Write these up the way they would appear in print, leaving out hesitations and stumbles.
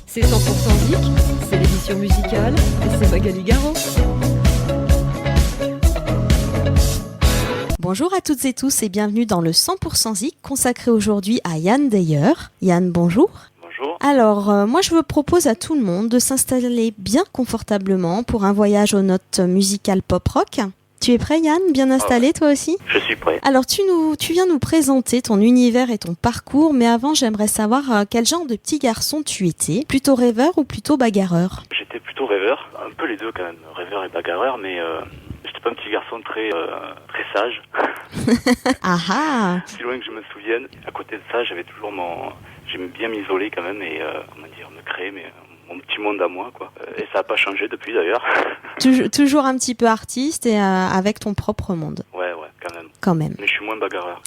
C'est 100% Zik, c'est l'édition musicale et c'est Magali Garot. Bonjour à toutes et tous et bienvenue dans le 100% Zik consacré aujourd'hui à Yann Deyer. Yann, bonjour. Bonjour. Alors, moi je vous propose à tout le monde de s'installer bien confortablement pour un voyage aux notes musicales pop-rock. Tu es prêt Yann? Bien installé toi aussi? Je suis prêt. Alors tu viens nous présenter ton univers et ton parcours, mais avant j'aimerais savoir quel genre de petit garçon tu étais. Plutôt rêveur ou plutôt bagarreur? J'étais plutôt rêveur, un peu les deux quand même, rêveur et bagarreur, mais j'étais pas un petit garçon très sage. Ah ah. Si loin que je me souvienne, à côté de ça, j'aimais bien m'isoler quand même et me créer mon petit monde à moi, quoi. Et ça a pas changé depuis d'ailleurs. Toujours un petit peu artiste et avec ton propre monde. Ouais, Quand même. Mais je suis moins bagarreur.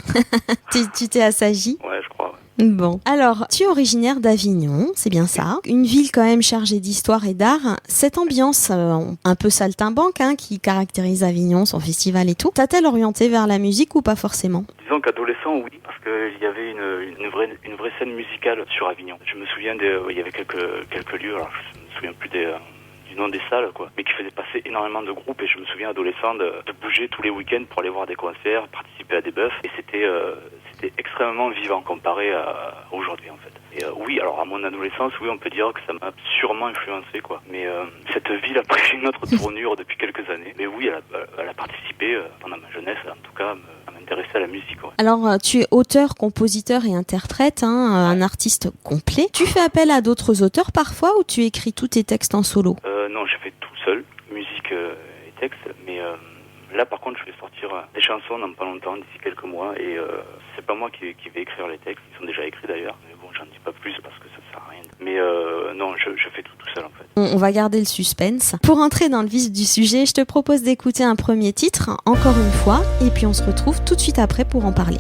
Tu t'es assagi? Ouais, je crois. Bon. Alors, tu es originaire d'Avignon, c'est bien ça. Une ville quand même chargée d'histoire et d'art. Cette ambiance un peu saltimbanque qui caractérise Avignon, son festival et tout, t'a-t-elle orienté vers la musique ou pas forcément? Disons qu'adolescent, oui, parce qu'il y avait une vraie scène musicale sur Avignon. Je me souviens, il y avait quelques lieux, alors je me souviens plus du nom des salles, quoi, mais qui faisaient passer énormément de groupes, et je me souviens, adolescent, de bouger tous les week-ends pour aller voir des concerts, participer à des bœufs, et c'était extrêmement vivant comparé à aujourd'hui, en fait. Et oui, alors à mon adolescence, oui, on peut dire que ça m'a sûrement influencé, quoi. Mais cette ville a pris une autre tournure depuis quelques années. Mais oui, elle a participé pendant ma jeunesse, en tout cas, à m'intéresser à la musique. Ouais. Alors, tu es auteur, compositeur et interprète, un artiste complet. Tu fais appel à d'autres auteurs parfois ou tu écris tous tes textes en solo? Non, je fais tout seul, musique et texte, mais là par contre je vais sortir des chansons dans pas longtemps, d'ici quelques mois, et c'est pas moi qui vais écrire les textes, ils sont déjà écrits d'ailleurs, mais bon, j'en dis pas plus parce que ça sert à rien. Mais non, je fais tout seul en fait. On va garder le suspense. Pour entrer dans le vif du sujet, je te propose d'écouter un premier titre, encore une fois, et puis on se retrouve tout de suite après pour en parler.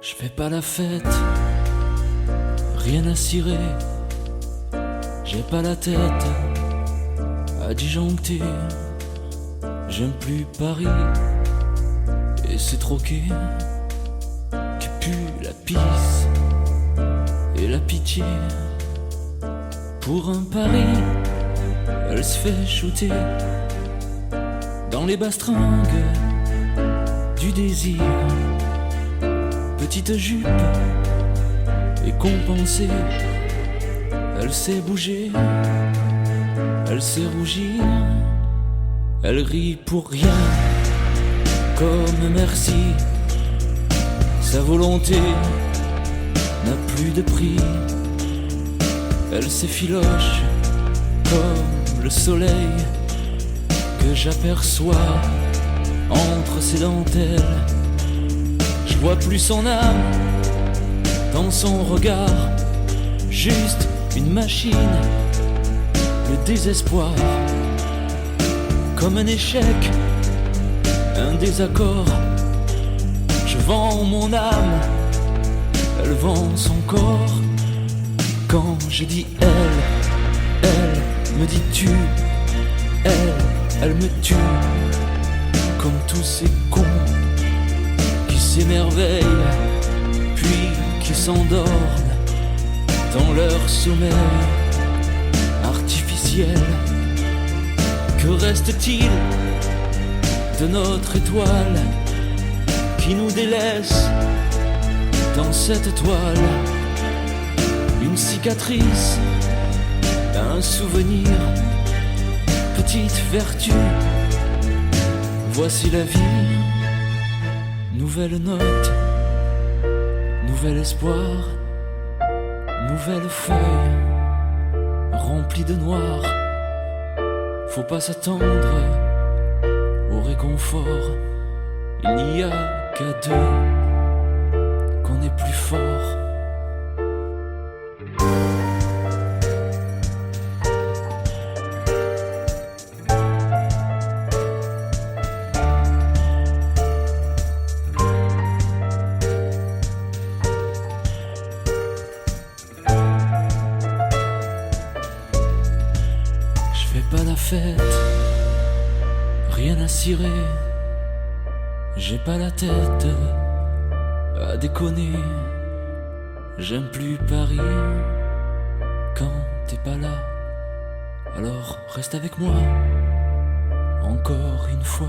Je fais pas la fête, rien à cirer. J'ai pas la tête à disjoncter. J'aime plus Paris et c'est troqué qui pue la pisse et la pitié. Pour un pari, elle se fait shooter dans les bastringues du désir. Petite jupe et compensée, elle sait bouger, elle sait rougir, elle rit pour rien, comme merci. Sa volonté n'a plus de prix, elle s'effiloche comme le soleil que j'aperçois entre ses dentelles. Je vois plus son âme dans son regard, juste une machine, le désespoir, comme un échec, un désaccord. Je vends mon âme, elle vend son corps. Quand je dis elle me dit tu, elle me tue, comme tous ces cons qui s'émerveillent, puis qui s'endorment dans leur sommeil artificiel. Que reste-t-il de notre étoile qui nous délaisse dans cette toile? Une cicatrice, un souvenir, petite vertu. Voici la vie, nouvelle note, nouvel espoir, nouvelle feuille remplie de noir. Faut pas s'attendre au réconfort, il n'y a qu'à deux qu'on est plus fort. fête, rien à cirer. J'ai pas la tête à déconner. J'aime plus Paris quand t'es pas là. Alors reste avec moi, encore une fois.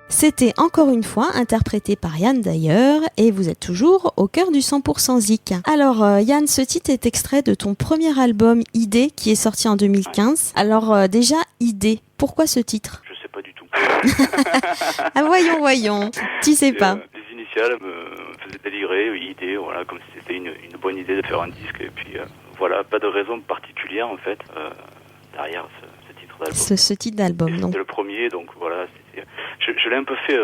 C'était encore une fois interprété par Yann d'ailleurs, et vous êtes toujours au cœur du 100% Zik. Alors Yann, ce titre est extrait de ton premier album Idée qui est sorti en 2015. Alors déjà, Idée, pourquoi ce titre? Je sais pas du tout. Ah voyons, tu sais pas. Les initiales me faisaient délirer, idée, voilà, comme si c'était une bonne idée de faire un disque, et puis voilà, pas de raison particulière en fait derrière ce titre d'album. Ce titre d'album, donc. C'était le premier, donc voilà, je l'ai un peu fait,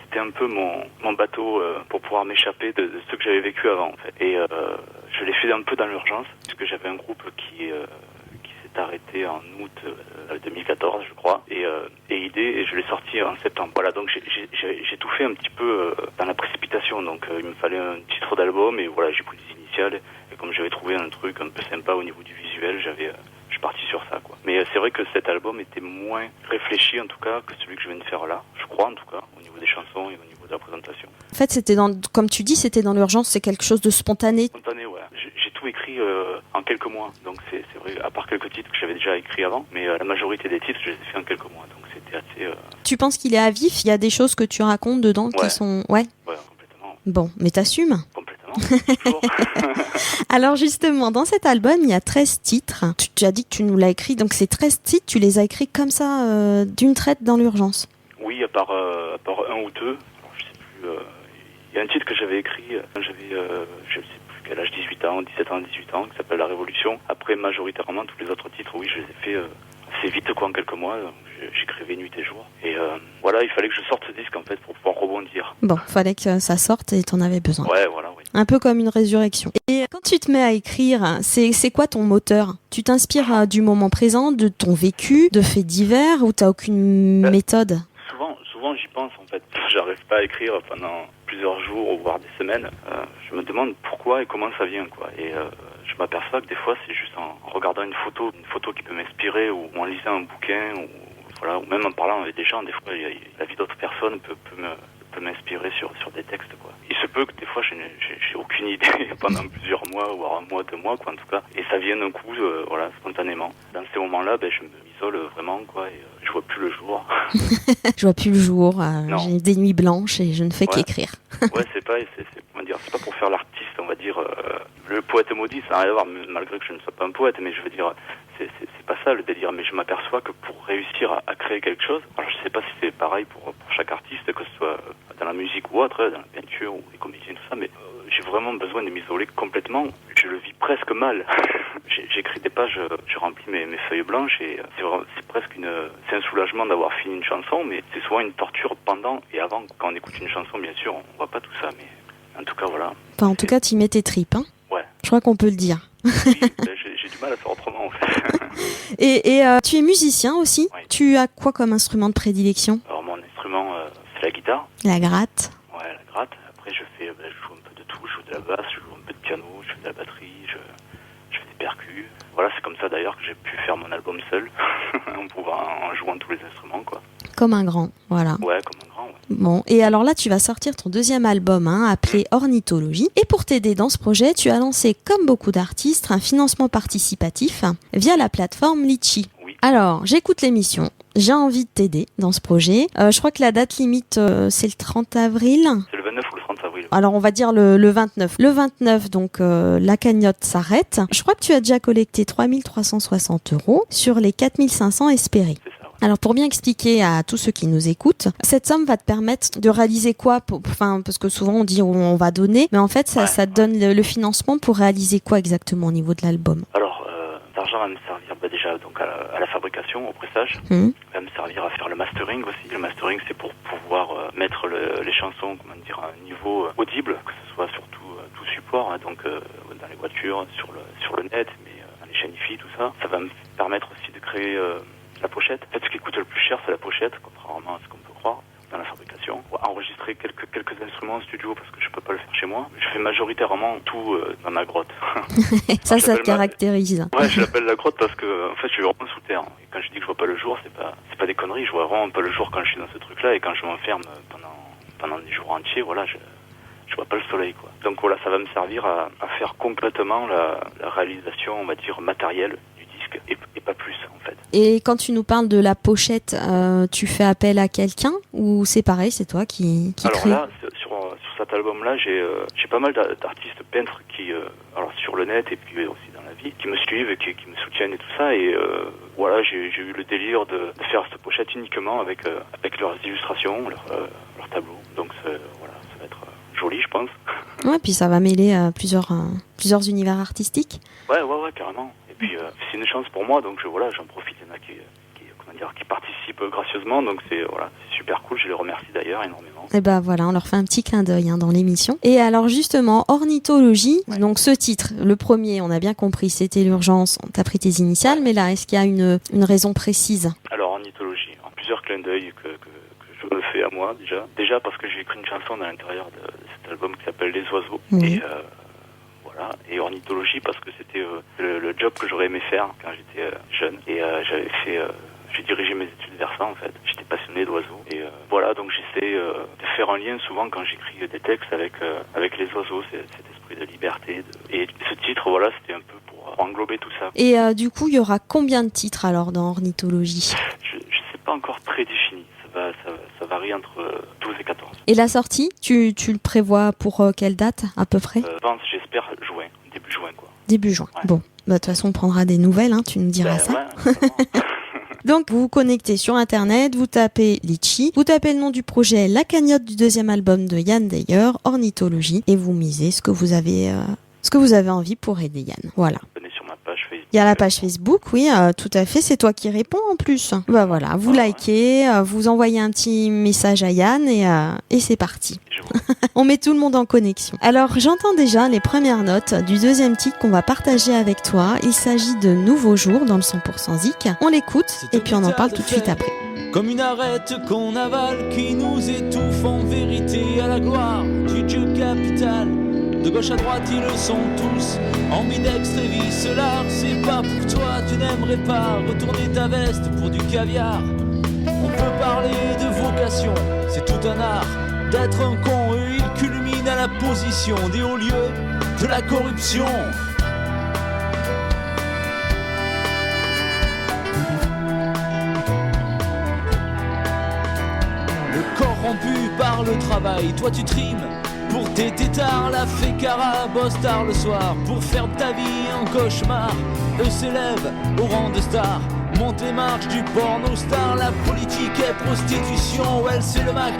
c'était un peu mon bateau pour pouvoir m'échapper de ce que j'avais vécu avant en fait. Et je l'ai fait un peu dans l'urgence, puisque j'avais un groupe qui s'est arrêté en août 2014 je crois, et Idée, et je l'ai sorti en septembre. Voilà, donc j'ai tout fait un petit peu dans la précipitation, donc il me fallait un titre d'album, et voilà, j'ai pris des initiales, et comme j'avais trouvé un truc un peu sympa au niveau du visuel, je suis parti sur ça, quoi. Mais c'est vrai que cet album était moins réfléchi en tout cas que celui que je viens de faire là, je crois en tout cas, au niveau des chansons et au niveau de la présentation. En fait, comme tu dis, c'était dans l'urgence, c'est quelque chose de spontané. Spontané, ouais. J'ai tout écrit en quelques mois, donc c'est vrai, à part quelques titres que j'avais déjà écrits avant, mais la majorité des titres, je les ai fait en quelques mois, donc c'était assez... Tu penses qu'il est à vif? Il y a des choses que tu racontes dedans qui sont... Ouais. Ouais, complètement. Bon, mais t'assumes? Complètement, toujours. Alors justement, dans cet album, il y a 13 titres. Tu as dit que tu nous l'as écrit, donc ces 13 titres, tu les as écrits comme ça, d'une traite dans l'urgence? Oui, à part un ou deux. Alors, je sais plus. Il y a un titre que j'avais écrit quand j'avais, je sais plus quel âge, 18 ans, 17 ans, 18 ans, qui s'appelle La Révolution. Après, majoritairement, tous les autres titres, oui, je les ai fait assez vite, quoi, en quelques mois. J'écrivais nuit et jour. Et voilà, il fallait que je sorte ce disque, en fait, pour pouvoir rebondir. Bon, fallait que ça sorte et t'en avais besoin. Ouais, voilà, oui. Un peu comme une résurrection. Et quand tu te mets à écrire, c'est quoi ton moteur? Tu t'inspires du moment présent, de ton vécu, de faits divers, ou t'as aucune méthode? Souvent j'y pense en fait. J'arrive pas à écrire pendant plusieurs jours ou voire des semaines. Je me demande pourquoi et comment ça vient, quoi. Et je m'aperçois que des fois c'est juste en regardant une photo qui peut m'inspirer, ou en lisant un bouquin, ou voilà, ou même en parlant avec des gens. Des fois la vie d'autres personnes peut m'inspirer sur des textes, quoi. Il se peut que des fois j'ai aucune idée pendant plusieurs mois, voire un mois, 2 mois, quoi, en tout cas, et ça vient d'un coup, voilà, spontanément. Dans ces moments-là, je m'isole vraiment, quoi, et je vois plus le jour. Je vois plus le jour, j'ai des nuits blanches et je ne fais qu'écrire. Ouais, c'est pas pour faire l'artiste, on va dire, le poète maudit, ça n'a rien à voir, malgré que je ne sois pas un poète, mais je veux dire, c'est pas ça le délire, mais je m'aperçois que pour réussir à créer quelque chose, alors je sais pas si c'est pareil pour chaque artiste, que ce soit dans la musique ou autre, dans la peinture ou les comédiens, tout ça, mais j'ai vraiment besoin de m'isoler complètement. Je le vis presque mal. J'écris des pages, je remplis mes feuilles blanches, et c'est un soulagement d'avoir fini une chanson, mais c'est souvent une torture pendant et avant. Quand on écoute une chanson, bien sûr, on voit pas tout ça, mais en tout cas, voilà. Enfin, en tout cas, tu y mets tes tripes, hein? Ouais. Je crois qu'on peut le dire. Oui, j'ai du mal à faire autrement, en fait. Et tu es musicien aussi? Oui. Tu as quoi comme instrument de prédilection? Alors, mon instrument, c'est la guitare. La gratte? Ouais, la gratte. Après, je joue un peu de tout. Je joue de la basse, je joue un peu de piano, je fais de la batterie, je fais des percus. Voilà, c'est comme ça d'ailleurs que j'ai pu faire mon album seul, en jouant tous les instruments, quoi. Comme un grand, voilà. Ouais, comme un grand, ouais. Bon, et alors là, tu vas sortir ton deuxième album, appelé Ornithologie. Et pour t'aider dans ce projet, tu as lancé, comme beaucoup d'artistes, un financement participatif via la plateforme Litchi. Oui. Alors, j'écoute l'émission. J'ai envie de t'aider dans ce projet. Je crois que la date limite, c'est le 30 avril. C'est le 29 ou le 30 avril. Alors, on va dire le 29. Le 29, donc, la cagnotte s'arrête. Je crois que tu as déjà collecté 3 360 € sur les 4 500 espérés. C'est ça, ouais. Alors, pour bien expliquer à tous ceux qui nous écoutent, cette somme va te permettre de réaliser quoi? Parce que souvent on dit on va donner, mais en fait, ça te donne le financement pour réaliser quoi exactement au niveau de l'album? Alors, l'argent va me servir déjà donc à la fabrication, au pressage. Va me servir à faire le mastering aussi. Le mastering, c'est pour pouvoir mettre les chansons, à un niveau audible, que ce soit sur tout support, hein, donc dans les voitures, sur le net, mais dans les chaînes hi-fi, tout ça. Ça va me permettre aussi de créer la pochette. En fait, ce qui coûte le plus cher, c'est la pochette, contrairement à ce qu'on peut croire dans la fabrication. Enregistrer enregistrer quelques instruments en studio parce que je peux pas le faire chez moi. Je fais majoritairement tout dans ma grotte. Ça te j'appelle caractérise. Ouais, je l'appelle la grotte parce que en fait je suis vraiment sous terre. Et quand je dis que je vois pas le jour, c'est pas des conneries. Je vois vraiment pas le jour quand je suis dans ce truc-là, et quand je m'enferme pendant des jours entiers, voilà, je vois pas le soleil, quoi. Donc voilà, ça va me servir à faire concrètement la réalisation, on va dire, matérielle du disque, et pas plus, en fait. Et quand tu nous parles de la pochette, tu fais appel à quelqu'un ou c'est pareil, c'est toi qui Alors crée? là, sur cet album-là, j'ai pas mal d'artistes peintres qui, alors sur le net et puis aussi dans la vie, qui me suivent et qui me soutiennent et tout ça. Et voilà, j'ai eu le délire de faire cette pochette uniquement avec leurs illustrations, leurs tableaux. Donc voilà, ça va être joli, je pense. Ouais, puis ça va mêler plusieurs univers artistiques. Ouais, carrément. Et puis c'est une chance pour moi, donc j'en profite. Il y en a qui participent gracieusement, donc c'est super cool. Je les remercie d'ailleurs énormément. Et ben voilà, on leur fait un petit clin d'œil dans l'émission. Et alors justement, Ornithologie, Ouais. donc ce titre, le premier, on a bien compris, c'était l'urgence, t'as pris tes initiales, mais là, est-ce qu'il y a une raison précise? Alors Ornithologie, en plusieurs clins d'œil que je me fais à moi déjà parce que j'ai écrit une chanson à l'intérieur de cet album qui s'appelle Les Oiseaux. Oui. Et voilà, et Ornithologie parce que c'était le job que j'aurais aimé faire quand j'étais jeune, et j'ai dirigé mes études vers ça, en fait. J'étais passionné d'oiseaux, et voilà, donc j'essaie de faire un lien souvent quand j'écris des textes avec les oiseaux, cet esprit de liberté. Et ce titre, voilà, c'était un peu pour englober tout ça. Et du coup, il y aura combien de titres alors dans Ornithologie? Je sais pas encore très défini. Ça varie entre 12 et 14. Et la sortie, tu le prévois pour quelle date à peu près? J'espère début juin, quoi. Début juin. Ouais. Bon, de toute façon, on prendra des nouvelles, tu nous diras ça. Ouais, Donc, vous vous connectez sur Internet, vous tapez Litchi, vous tapez le nom du projet, la cagnotte du deuxième album de Yann Dayer, Ornithologie, et vous misez ce que vous avez envie pour aider Yann. Voilà. Venez sur ma page Facebook. Il y a la page Facebook, oui, tout à fait, c'est toi qui réponds en plus. Bah voilà, vous likez, vous envoyez un petit message à Yann et c'est parti. Je vous On met tout le monde en connexion. Alors, j'entends déjà les premières notes du deuxième titre qu'on va partager avec toi. Il s'agit de Nouveau Jour dans le 100% Zik. On l'écoute et puis on en parle tout de suite après. Comme une arête qu'on avale qui nous étouffe en vérité à la gloire du Dieu capital. De gauche à droite ils le sont tous, ambidextre et large. C'est pas pour toi, tu n'aimerais pas retourner ta veste pour du caviar. On peut parler de vocation, c'est tout un art. D'être un con, eux ils culminent à la position des hauts lieux de la corruption. Le corps rompu par le travail, toi tu trimes pour tes tétards, la fécara bosse tard le soir pour faire de ta vie un cauchemar. Eux s'élèvent au rang de stars, montent les marches du porno star. La politique est prostitution, ouais c'est le Mac.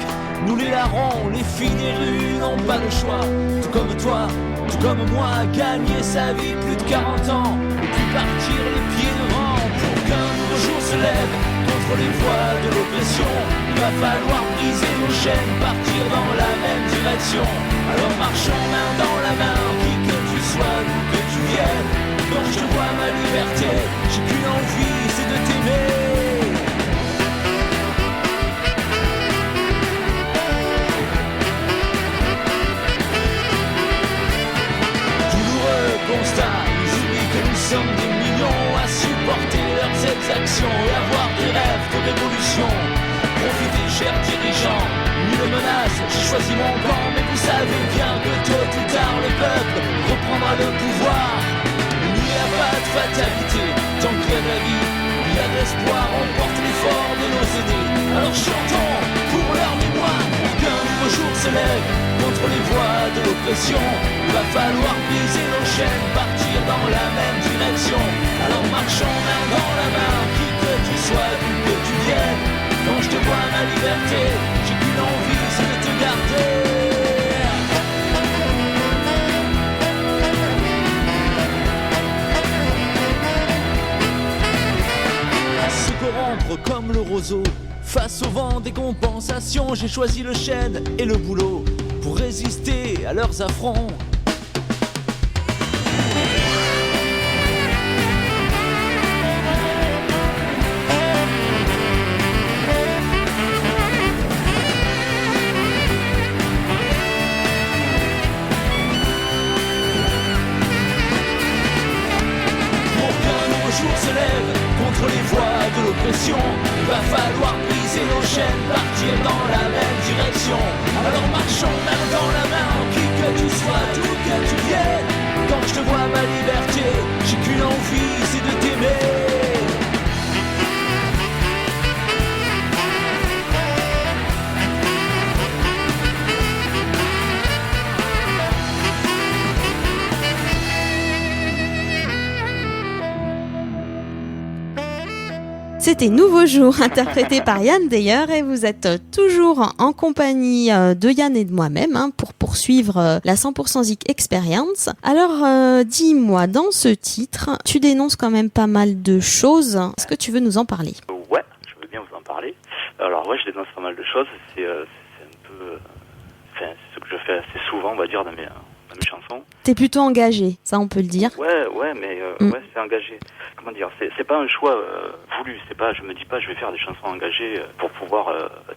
Nous les larrons, les filles des rues n'ont pas le choix. Tout comme toi, tout comme moi, gagner sa vie plus de 40 ans et puis partir les pieds devant pour qu'un nouveau jour se lève contre les voies de l'oppression. Il va falloir briser nos chaînes, partir dans la même direction. Alors marchons main dans la main, qui que tu sois, d'où que tu viennes. Quand je vois ma liberté, j'ai qu'une envie, c'est de t'aimer. Douloureux constat, ils oublient que nous sommes des millions à supporter leurs exactions et avoir des rêves de révolution. Profitez, chers dirigeants, nulle menace, j'ai choisi mon camp, mais vous savez bien que tôt ou tard le peuple reprendra le pouvoir. Il n'y a pas de fatalité, tant qu'il y a de la vie, il y a de l'espoir, on porte l'effort de nos aînés. Alors chantons pour leur mémoire, pour qu'un nouveau jour se lève contre les voies de l'oppression. Il va falloir briser nos chaînes, partir dans la même direction. Alors marchons main dans la main, qui que tu sois, d'où que tu viennes. Quand je te vois ma liberté, j'ai qu'une envie, c'est de te garder. À se corrompre comme le roseau, face au vent des compensations, j'ai choisi le chêne et le boulot pour résister à leurs affronts. direction. Il va falloir briser nos chaînes, partir dans la même direction. Alors marchons main dans la main, qui que tu sois, d'où que tu viennes. Quand je te vois ma liberté, j'ai qu'une envie, c'est de t'aimer. C'était Nouveau Jour, interprété par Yann Deyer, et vous êtes toujours en compagnie de Yann et de moi-même pour poursuivre la 100% Zik Experience. Alors, dis-moi, dans ce titre, tu dénonces quand même pas mal de choses. Est-ce que tu veux nous en parler ? Ouais, je veux bien vous en parler. Alors ouais, je dénonce pas mal de choses. C'est un peu... c'est ce que je fais assez souvent, on va dire, dans mes chansons. T'es plutôt engagé, ça on peut le dire. Ouais, mais ouais, c'est engagé. Comment dire, c'est pas un choix voulu. C'est pas, je me dis pas, je vais faire des chansons engagées pour pouvoir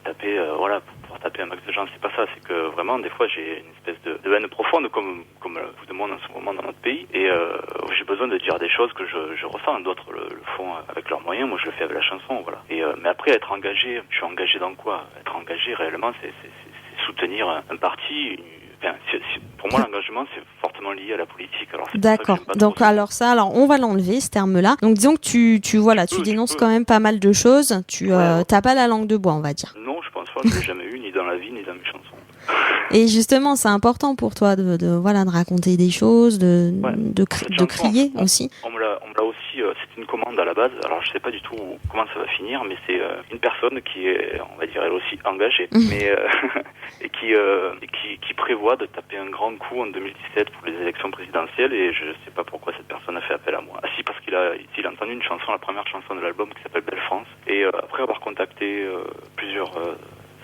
taper, pour pouvoir taper un max de gens. C'est pas ça. C'est que vraiment, des fois, j'ai une espèce de haine profonde, comme beaucoup de monde en ce moment dans notre pays, et j'ai besoin de dire des choses que je ressens. D'autres le font avec leurs moyens. Moi, je le fais avec la chanson, voilà. Et mais après, être engagé, je suis engagé dans quoi ? Être engagé réellement, c'est soutenir un parti. Pour moi, l'engagement, c'est fortement lié à la politique. Alors, d'accord. Donc, alors on va l'enlever, ce terme-là. Donc, disons que tu dénonces quand même pas mal de choses. T'as pas la langue de bois, on va dire. Non, je pense pas. Je l'ai jamais eu, ni dans la vie, ni dans mes chansons. Et justement, c'est important pour toi de raconter des choses, de crier aussi. On me l'a aussi, c'est une commande à la base. Alors, je sais pas du tout comment ça va finir, mais c'est une personne qui est, on va dire, elle aussi engagée, mais et qui prévoit de taper un grand coup en 2017 pour les élections présidentielles. Et je sais pas pourquoi cette personne a fait appel à moi. Ah si, parce qu'il a entendu une chanson, la première chanson de l'album, qui s'appelle Belle France. Et après avoir contacté plusieurs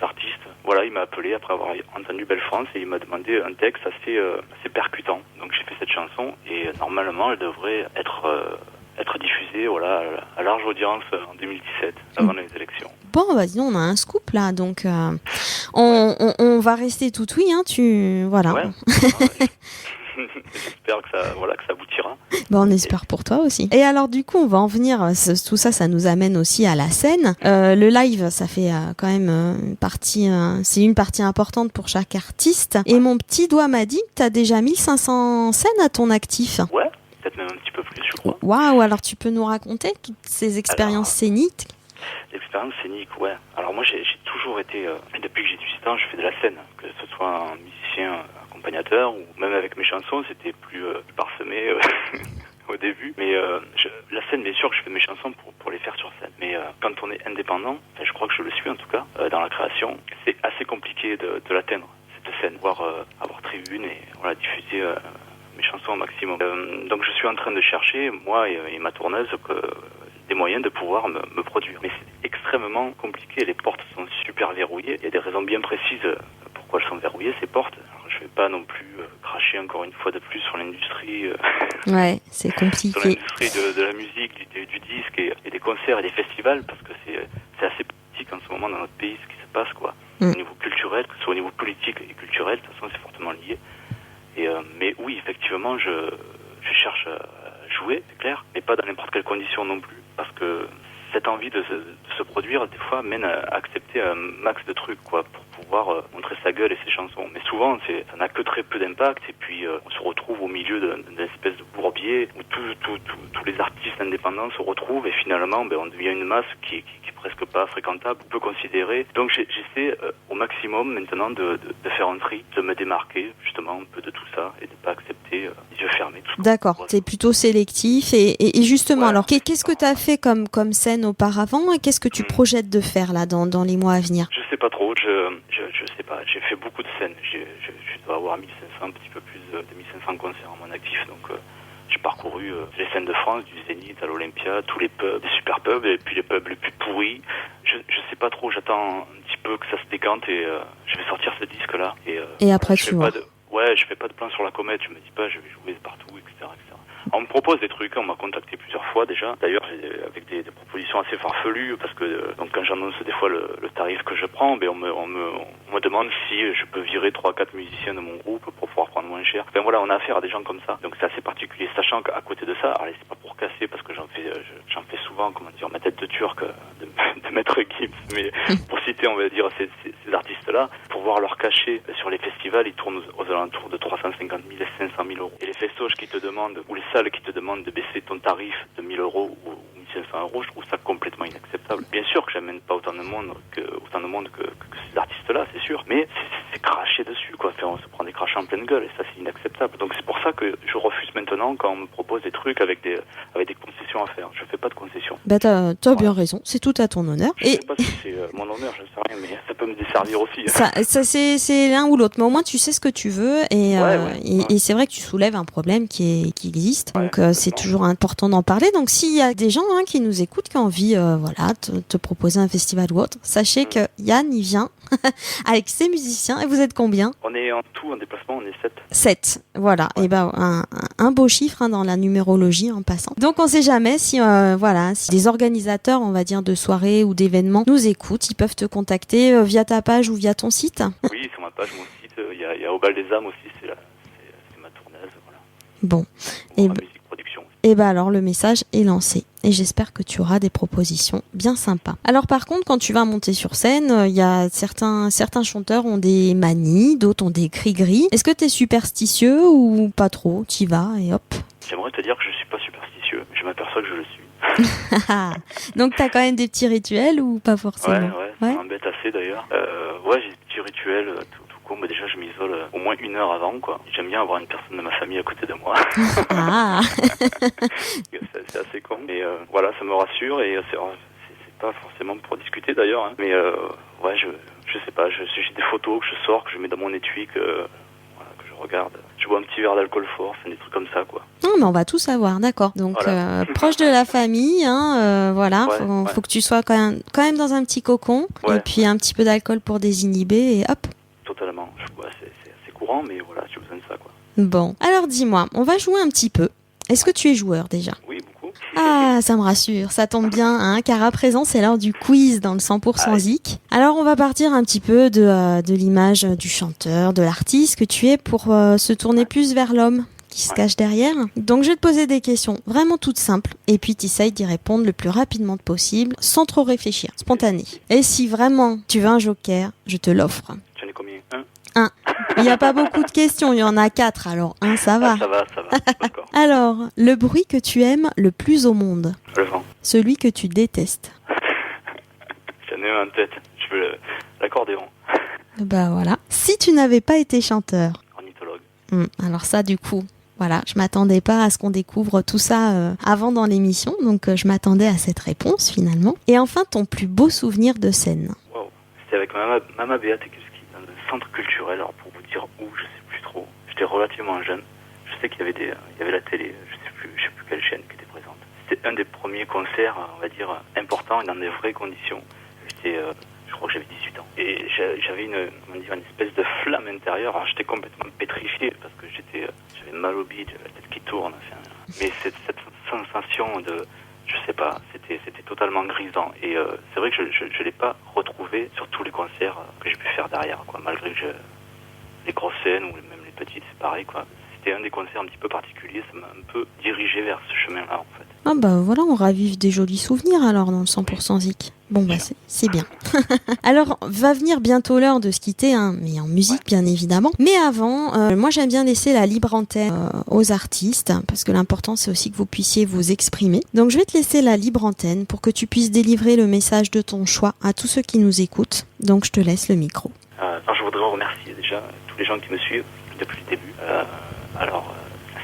artistes, voilà, il m'a appelé après avoir entendu Belle France et il m'a demandé un texte assez percutant. Donc j'ai fait cette chanson et normalement elle devrait être diffusée, voilà, à large audience en 2017, avant les élections. Bon, vas-y, on a un scoop là, donc on va rester tout oui, voilà. Ouais. J'espère que ça aboutira. Bon, on espère pour toi aussi. Et alors du coup, on va en venir, tout ça nous amène aussi à la scène. Le live, ça fait quand même c'est une partie importante pour chaque artiste. Et mon petit doigt m'a dit que t'as déjà 1500 scènes à ton actif. Ouais, peut-être même un petit peu plus, je crois. Waouh, alors tu peux nous raconter toutes ces expériences scéniques ? L'expérience scénique, ouais. Alors moi, j'ai toujours été, depuis que j'ai 18 ans, je fais de la scène, que ce soit un musicien accompagnateur ou même avec mes chansons, c'était plus parsemé au début. Mais la scène, bien sûr, je fais mes chansons pour les faire sur scène. Mais quand on est indépendant, je crois que je le suis en tout cas, dans la création, c'est assez compliqué de l'atteindre, cette scène, voire avoir tribune et voilà, diffuser mes chansons au maximum. Donc je suis en train de chercher, moi et ma tourneuse, des moyens de pouvoir me produire. Mais c'est extrêmement compliqué, les portes sont super verrouillées. Il y a des raisons bien précises pourquoi elles sont verrouillées, ces portes. Alors, je vais pas non plus cracher encore une fois de plus sur l'industrie. Ouais, c'est compliqué. Sur l'industrie de la musique, du disque et des concerts et des festivals, parce que c'est assez politique en ce moment dans notre pays, ce qui se passe, quoi. Au niveau culturel, que ce soit au niveau politique et culturel, de toute façon, c'est fortement lié. Mais oui, effectivement, je cherche à jouer, c'est clair, mais pas dans n'importe quelle condition non plus, parce que cette envie de se produire, des fois, mène à accepter un max de trucs, quoi, pour pouvoir montrer sa gueule et ses chansons. Mais souvent, ça n'a que très peu d'impact, et puis on se retrouve au milieu d'une espèce de bourbier où tous les artistes indépendants se retrouvent, et finalement, on devient une masse qui est presque pas fréquentable, on peut considérer. Donc j'essaie au maximum maintenant de faire un tri, de me démarquer justement un peu de tout ça, et de pas accepter les yeux fermés. D'accord, t'es plutôt sélectif, et justement, ouais. Alors qu'est-ce que t'as fait comme scène auparavant, et qu'est-ce que tu projettes de faire là dans les mois à venir? Je sais pas trop, je sais pas, j'ai fait beaucoup de scènes, je dois avoir 1500, un petit peu plus de 1500 concerts à mon actif, donc j'ai parcouru les scènes de France, du Zénith à l'Olympia, tous les pubs, les super pubs, et puis les pubs les plus pourris. Je sais pas trop, j'attends un petit peu que ça se décante, et je vais sortir ce disque-là. Et après tu vois. Je fais pas de plan sur la comète, je me dis pas je vais jouer partout, etc. On me propose des trucs, on m'a contacté plusieurs fois déjà. D'ailleurs, avec des propositions assez farfelues, parce que donc quand j'annonce des fois le tarif que je prends, on me demande si je peux virer 3-4 musiciens de mon groupe pour pouvoir prendre moins cher. Voilà, on a affaire à des gens comme ça. Donc c'est assez particulier, sachant qu'à côté de ça, alors c'est pas pour casser parce que j'en fais souvent, comment dire, ma tête de turc de Maître Gims, mais pour citer, on va dire, ces artistes-là, pour voir leur cachet sur les festivals, ils tournent aux alentours de 350 000 et 500 000 euros. Et les festoches qui te demandent, ou les salles qui te demandent de baisser ton tarif de 1 000 euros ou 1 500 euros, je trouve ça complètement inacceptable. Bien sûr que j'amène pas autant de monde que ces artistes-là, c'est sûr, mais c'est cracher dessus, quoi. Enfin, on se prend des crachats en pleine gueule, et ça, c'est inacceptable. Donc c'est pour ça que je refuse maintenant quand on me propose des trucs avec des concessions à faire. Je fais pas de concessions. Bah t'as bien raison, c'est tout à ton honneur. Je sais pas si c'est mon honneur, je sais rien, mais ça peut me desservir aussi. Ça c'est l'un ou l'autre, mais au moins tu sais ce que tu veux et c'est vrai que tu soulèves un problème qui existe, donc c'est toujours important d'en parler. Donc s'il y a des gens qui nous écoutent, qui ont envie te proposer un festival ou autre, sachez que Yann il vient avec ses musiciens. Et vous êtes combien? On est en tout, en déplacement, on est 7. 7, voilà. Et ben un beau chiffre dans la numérologie en passant. Donc on sait jamais si si des organisateurs, on va dire, de soirées ou d'événements nous écoutent, ils peuvent te contacter via ta page ou via ton site. Oui, sur ma page, mon site, il y a Au Bal des Âmes aussi, c'est ma tournaise, voilà. Bon. Et musique production. Et alors le message est lancé. Et j'espère que tu auras des propositions bien sympas. Alors par contre, quand tu vas monter sur scène, il y a certains chanteurs ont des manies, d'autres ont des cris-gris. Est-ce que tu es superstitieux ou pas trop? T'y vas et hop. J'aimerais te dire que je suis pas superstitieux. Je m'aperçois que je le suis. Donc t'as quand même des petits rituels ou pas forcément? Ouais, ça m'embête assez d'ailleurs. J'ai des petits rituels tout con. Mais déjà, je m'isole au moins 1 heure avant, quoi. J'aime bien avoir une personne de ma famille à côté de moi. Ah. C'est assez con. Mais voilà, ça me rassure et c'est pas forcément pour discuter d'ailleurs. Hein. Mais je sais pas, j'ai des photos que je sors, que je mets dans mon étui, que je regarde. Je bois un petit verre d'alcool fort, c'est des trucs comme ça, quoi. Non, mais on va tout savoir, d'accord. Donc, voilà. Proche de la famille, faut que tu sois quand même dans un petit cocon, et puis un petit peu d'alcool pour désinhiber, et hop. Totalement. C'est assez courant, mais voilà, j'ai besoin de ça, quoi. Bon, alors dis-moi, on va jouer un petit peu. Est-ce que tu es joueur déjà? Oui, beaucoup. Ah, ça me rassure, ça tombe bien, car à présent c'est l'heure du quiz dans le 100% Zik. Alors on va partir un petit peu de l'image du chanteur, de l'artiste que tu es pour se tourner plus vers l'homme qui se cache derrière. Donc je vais te poser des questions vraiment toutes simples et puis tu essayes d'y répondre le plus rapidement possible sans trop réfléchir, spontané. Et si vraiment tu veux un joker, je te l'offre. J'en ai combien? Un. Il n'y a pas beaucoup de questions, il y en a 4, alors un ça va. Ça va, d'accord. Alors, le bruit que tu aimes le plus au monde? Le vent. Celui que tu détestes? J'en ai un en tête, je veux l'accordéon. Bah voilà. Si tu n'avais pas été chanteur? Ornithologue. Alors ça, du coup, voilà, je m'attendais pas à ce qu'on découvre tout ça avant dans l'émission, donc je m'attendais à cette réponse finalement. Et enfin, ton plus beau souvenir de scène? Wow. C'était avec Mama Béate dans le centre culturel, alors pour vous dire où, je sais plus trop. J'étais relativement jeune. Je sais qu'il y avait la télé, je sais plus quelle chaîne qui était présente. C'était un des premiers concerts, on va dire, importants et dans des vraies conditions. Je crois que j'avais 18 ans. Et j'avais une espèce de flamme intérieure. Alors j'étais complètement pétrifié parce que j'avais mal au bide, j'avais la tête qui tourne. Enfin, mais cette sensation de, je sais pas, c'était totalement grisant. Et c'est vrai que je l'ai pas retrouvé sur tous les concerts que j'ai pu faire derrière, quoi. Malgré que les grosses scènes ou même les petites, c'est pareil, quoi. C'était un des concerts un petit peu particuliers, ça m'a un peu dirigé vers ce chemin-là, en fait. Ah bah voilà, on ravive des jolis souvenirs alors dans le 100% Zik. Bon bah c'est bien. Alors va venir bientôt l'heure de se quitter, mais en musique bien évidemment. Mais avant, moi j'aime bien laisser la libre antenne aux artistes, parce que l'important c'est aussi que vous puissiez vous exprimer. Donc je vais te laisser la libre antenne pour que tu puisses délivrer le message de ton choix à tous ceux qui nous écoutent. Donc je te laisse le micro. Alors je voudrais remercier déjà tous les gens qui me suivent depuis le début.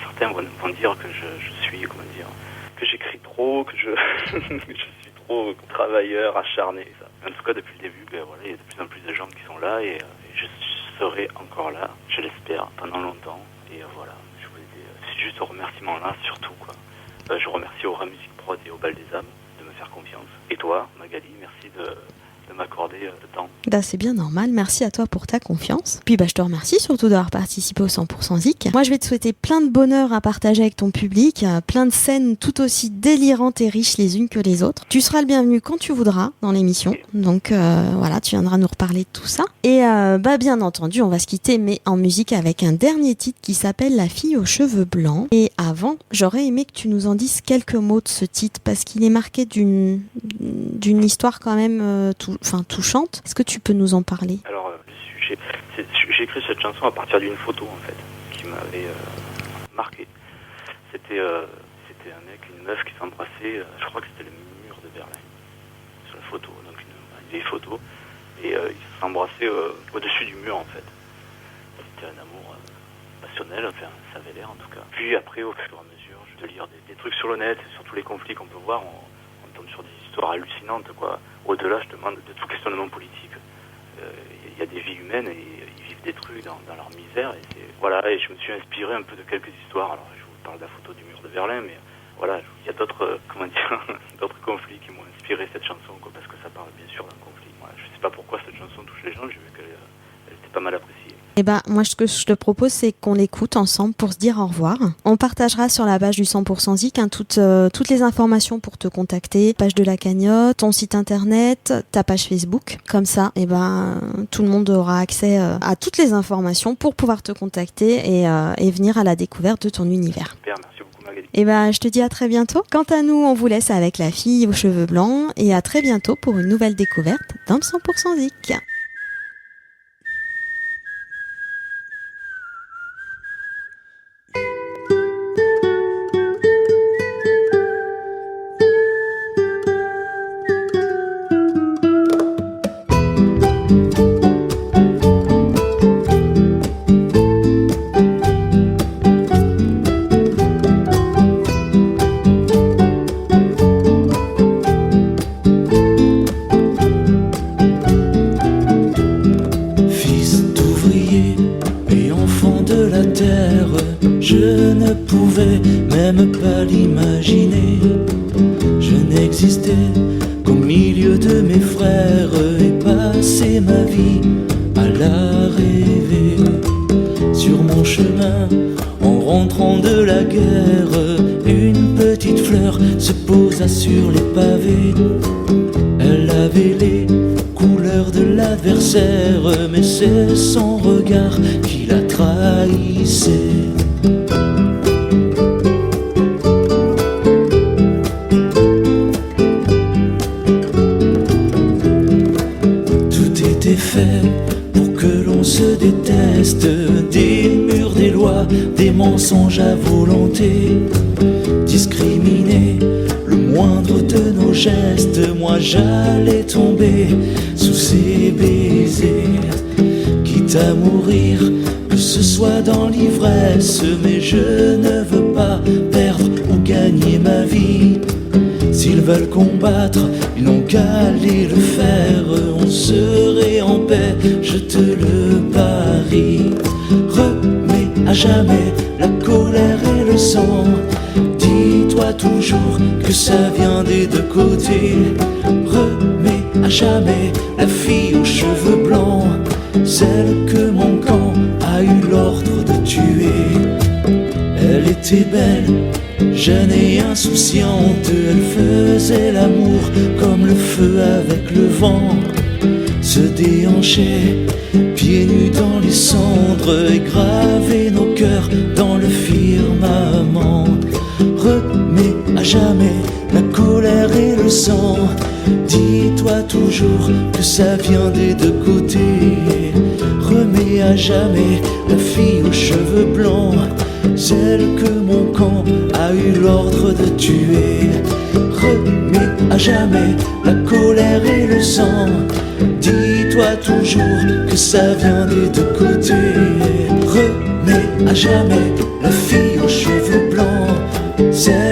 Certains vont dire que je suis, que j'écris trop, que je suis trop travailleur, acharné. Ça. En tout cas, depuis le début, il y a de plus en plus de gens qui sont là et je serai encore là, je l'espère, pendant longtemps. Et voilà, c'est juste au remerciement là, surtout, quoi. Je remercie Aura Musique Prod et au Bal des Âmes de me faire confiance. Et toi, Magali, merci m'accorder le temps. Bah, c'est bien normal, merci à toi pour ta confiance. Puis je te remercie surtout d'avoir participé au 100% Zik. Moi je vais te souhaiter plein de bonheur à partager avec ton public, plein de scènes tout aussi délirantes et riches les unes que les autres. Tu seras le bienvenu quand tu voudras dans l'émission, donc voilà, tu viendras nous reparler de tout ça. Et bien entendu on va se quitter mais en musique avec un dernier titre qui s'appelle La fille aux cheveux blancs. Et avant, j'aurais aimé que tu nous en dises quelques mots de ce titre parce qu'il est marqué d'une histoire quand même touchante. Est-ce que tu peux nous en parler? Alors, j'ai écrit cette chanson à partir d'une photo, en fait, qui m'avait marqué. C'était un mec, une meuf qui s'embrassait, je crois que c'était le mur de Berlin, sur la photo, donc une vieille photo, et ils s'embrassaient au-dessus du mur, en fait. C'était un amour passionnel, enfin, ça avait l'air, en tout cas. Puis après, au fur et à mesure, je lis des trucs sur le net, sur tous les conflits qu'on peut voir, on tombe sur des histoires hallucinantes, quoi. Au-delà, je demande de tout questionnement politique. Il y a des vies humaines et ils vivent des trucs dans leur misère. Et je me suis inspiré un peu de quelques histoires. Alors, je vous parle de la photo du mur de Berlin, mais voilà, il y a d'autres d'autres conflits qui m'ont inspiré cette chanson, quoi, parce que ça parle bien sûr d'un conflit. Voilà, je sais pas pourquoi cette chanson touche les gens, j'ai vu qu'elle était pas mal appréciée. Eh moi, ce que je te propose, c'est qu'on l'écoute ensemble pour se dire au revoir. On partagera sur la page du 100% Zik toutes les informations pour te contacter, page de la cagnotte, ton site internet, ta page Facebook. Comme ça, tout le monde aura accès à toutes les informations pour pouvoir te contacter et venir à la découverte de ton univers. Super, merci beaucoup Magali. Je te dis à très bientôt. Quant à nous, on vous laisse avec La fille aux cheveux blancs et à très bientôt pour une nouvelle découverte dans le 100% Zik. Je ne pouvais même pas l'imaginer. Je n'existais qu'au milieu de mes frères et passais ma vie à la rêver. Sur mon chemin, en rentrant de la guerre, une petite fleur se posa sur les pavés. Elle avait les couleurs de l'adversaire, mais c'est son regard qui la trahissait. Fait pour que l'on se déteste, des murs, des lois, des mensonges à volonté, discriminer le moindre de nos gestes. Moi j'allais tomber sous ces baisers, quitte à mourir, que ce soit dans l'ivresse, mais je ne veux pas perdre ou gagner ma vie. S'ils veulent combattre, ils n'ont qu'à aller le faire. On serait en paix, je te le parie. Remets à jamais la colère et le sang. Dis-toi toujours que ça vient des deux côtés. Remets à jamais la fille aux cheveux blancs, celle que mon camp a eu l'ordre de tuer. Elle était belle, jeune et insouciante, elle faisait l'amour comme le feu avec le vent. Se déhanchait, pieds nus dans les cendres, et gravait nos cœurs dans le firmament. Remets à jamais la colère et le sang. Dis-toi toujours que ça vient des deux côtés. Remets à jamais la fille aux cheveux blancs, celle que mon camp a eu l'ordre de tuer. Remets à jamais la colère et le sang. Dis-toi toujours que ça vient des deux côtés. Remets à jamais la fille aux cheveux blancs, celle